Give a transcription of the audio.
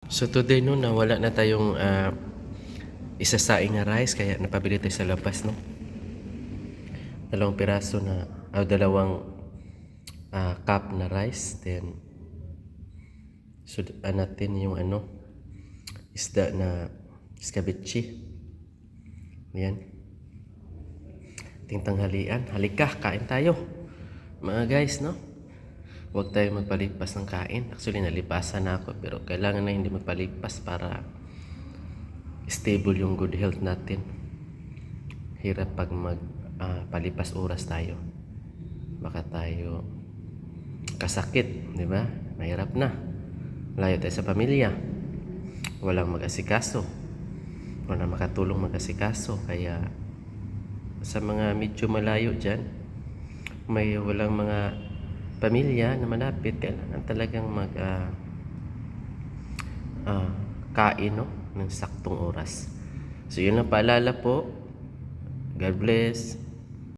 So today no, nawala na tayong isasaing na rice kaya napabili tayo sa labas no. Dalawang piraso na dalawang cup na rice, then natin yung isda na escabeche. Yan. Ting tanghalian. Halika, kain tayo. Mga guys, no? Huwag tayo magpalipas ng kain. Actually, nalipasan na ako. Pero kailangan na hindi magpalipas para stable yung good health natin. Hirap pag magpalipas oras tayo. Baka tayo kasakit, di ba? Mahirap na. Layo tayo sa pamilya. Walang mag-asikaso. Walang makatulong mag-asikaso. Kaya sa mga medyo malayo dyan, may walang mga pamilya na malapit, kailangan talagang kain ng saktong oras. So yun ang paalala po. God bless.